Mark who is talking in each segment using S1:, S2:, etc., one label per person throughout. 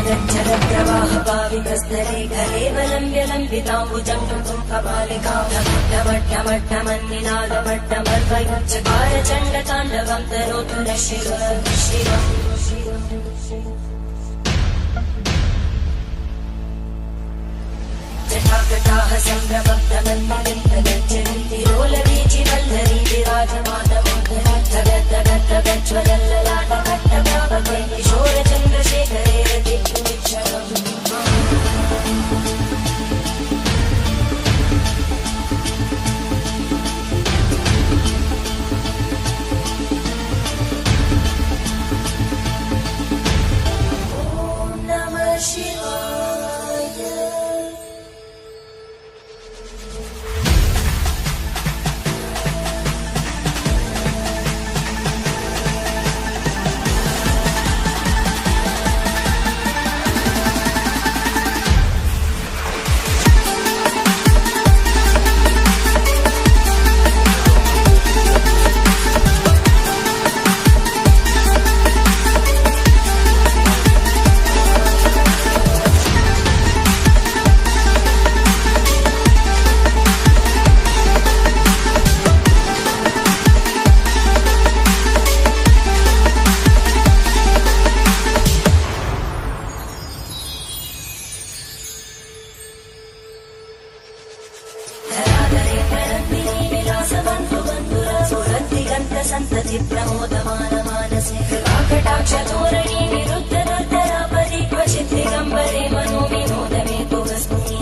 S1: जलप्रवाह पावितस्तरे कलेवलम्ब्यलम्बिताम्बुजं कुङ्कुमपालिकामट्टमट्टमट्टमन्निनादमट्टमर्वयुच्चकार चण्डताण्डवं तनोतु नः शिव शिव जटाकटाः सम्भ्रमब्धमन्मलिन्दगच्छन्ति रोलवीचिवल्लरी विराजमानमोहनज्वलल्ललाटकट्टभावकै किशोरचन्द्रशेखरे रतिक्षणम् ॐ नमः शिवाय। संतति प्रमोदमानमानसे कृपाकटाक्षधोरणी विरुद्धदर्दरापदि क्वचित् दिगम्बरे मनो विनोदमे तु वस्तुनि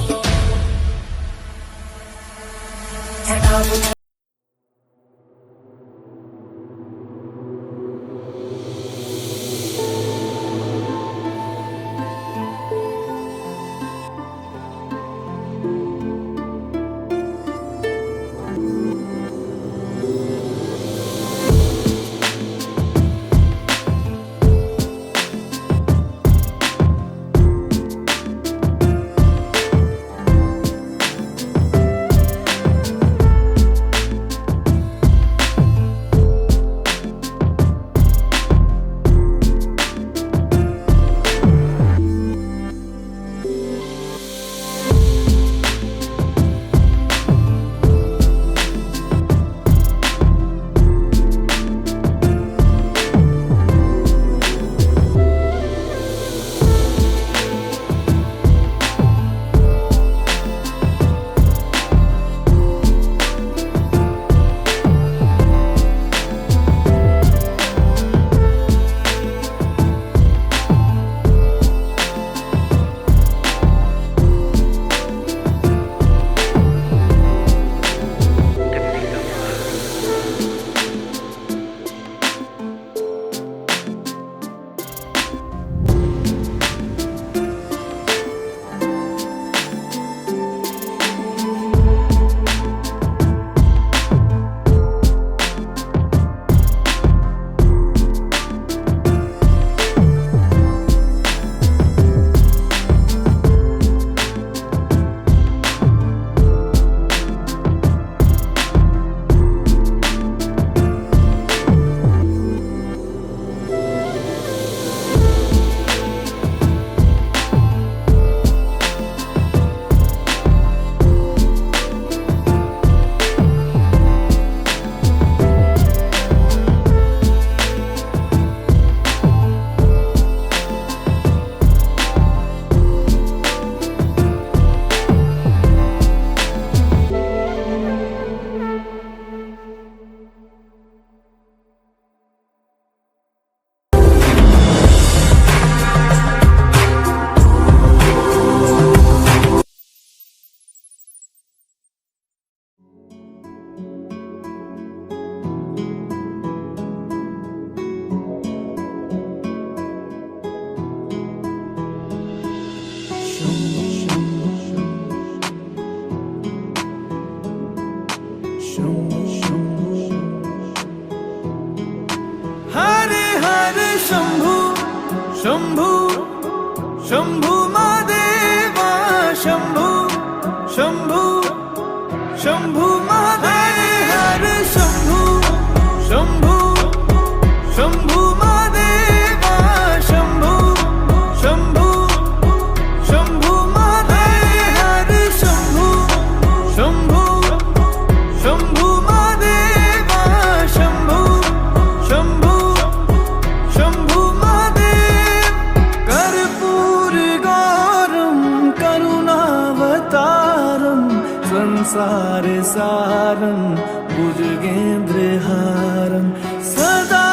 S2: शंभु शंभु महादेवा शंभु शंभु शंभु महादेव हर शंभु शंभु शंभु महादेवा शंभु शंभु संसार सारं भुजगेन्द्रहारं सदा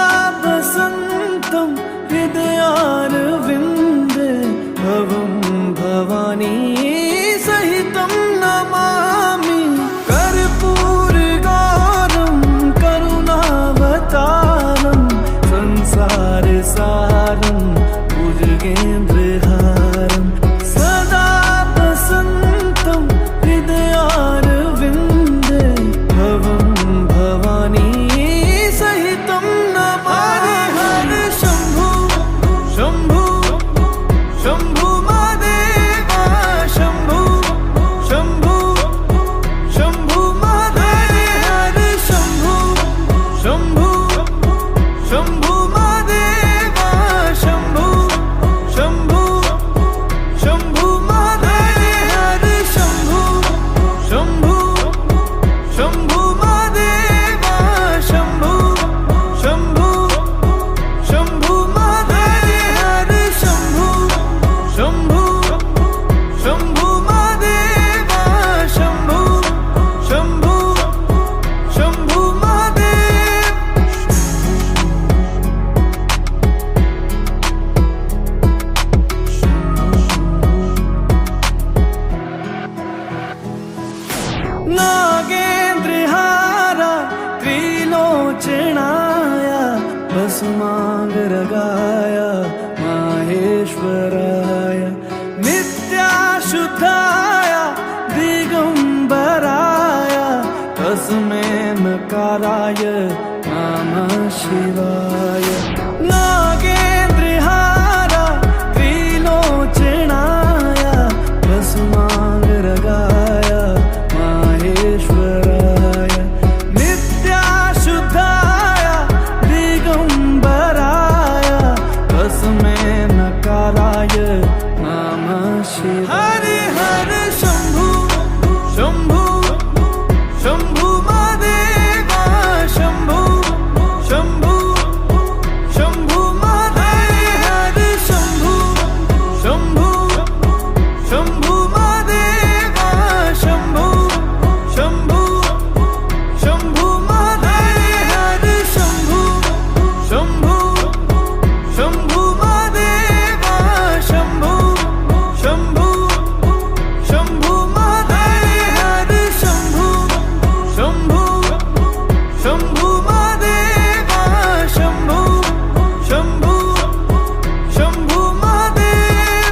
S2: वसन्तं हृदयारविन्दे भवं भवानी सहितं नमामि कर्पूरगौरं करुणावतारं संसार सारं भुजगेन्द्रहारं सदा वसन्तं हृदयारविन्दे भवं भवानी सहितं नमामि हर शम्भु शम्भु शम्भु महादेव शम्भु शम्भु शम्भु महादेव हर शम्भु शम्भु शम्भु महादेव शम्भु शम्भु शम्भु महादेव हर शम्भु शम्भु शम्भु महादेव शम्भु शम्भु शम्भु महादेव हर शम्भु शम्भु शम्भु महादेव शम्भु शम्भु शम्भु महादेव नागेन्द्रहारा त्रिलोचनाय भस्माङ्गरागाय माहेश्वराय नित्याशुद्धाय दिगम्बराय तस्मै नकाराय नमः शिवाय नागेन्द्रहारा त्रिलोचनाय भस्माङ्गरागाय माहेश्वराय नित्याशुद्धाय दिगम्बराय तस्मै नकाराय नमः शिवाय हरे हरे शम्भु शम्भु शम्भु महादेव शम्भु शम्भु शम्भु महादेव हरे शम्भु शम्भु शम्भु महादेव शम्भु शम्भु शम्भु महादेव हरे शम्भु शम्भु शम्भु महादेव शम्भु शम्भु शम्भु महादेव हरे Shambhu Shambhu Shambhu Mahadev Shambhu Shambhu Shambhu Mahadev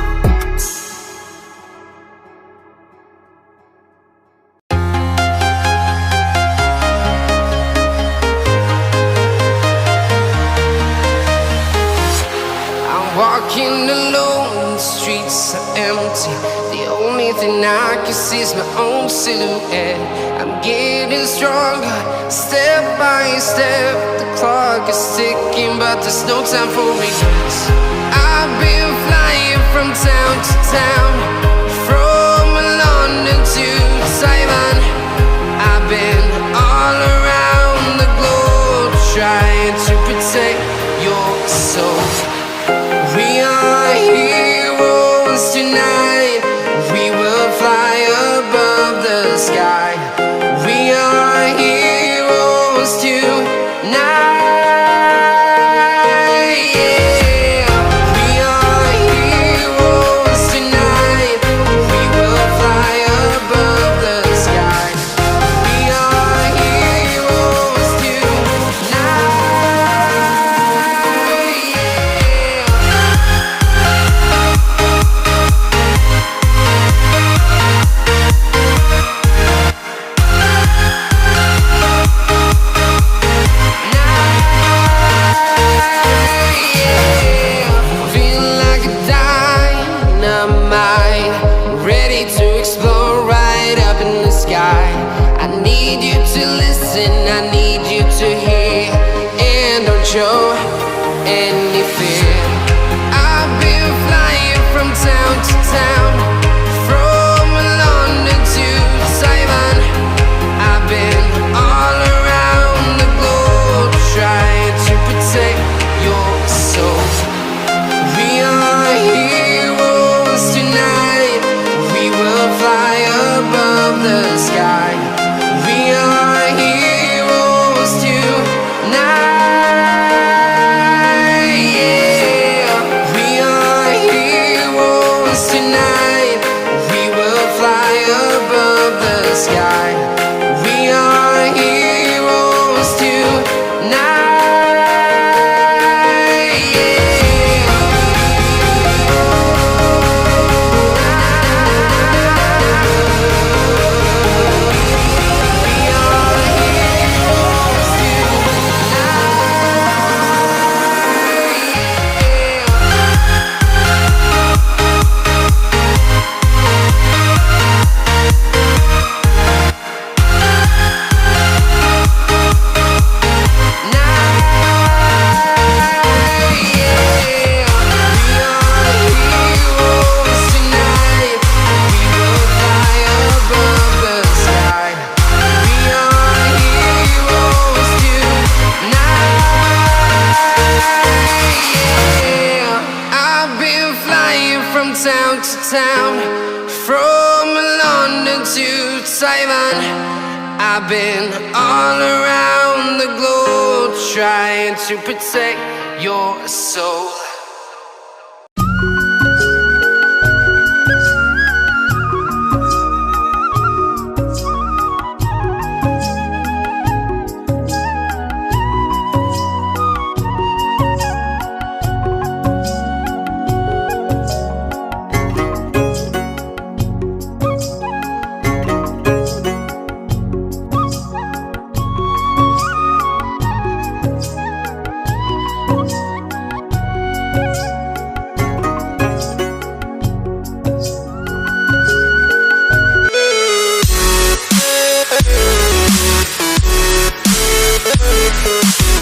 S3: I'm walking alone, the streets are empty. The only thing I can see is my own silhouette. I'm getting stronger, step by step. The clock is ticking, but there's no time for regrets. I've been flying from town to town, from London to Taiwan. I've been all around the globe, trying to protect your soul. We are heroes tonight. We will fly above the sky. We are heroes tonight. Yeah. We are heroes tonight. We will fly above the sky. We are heroes tonight. Yeah. Feel like a dynamite, ready to explode right up in the sky. I need you to listen, I need you to hear, and don't show any fear. I've been flying from town to town, from London to Taiwan. I've been all around the globe, trying to protect your soul. We are heroes tonight. We will fly above the sky. Simon. I've been all around the globe trying to protect your soul.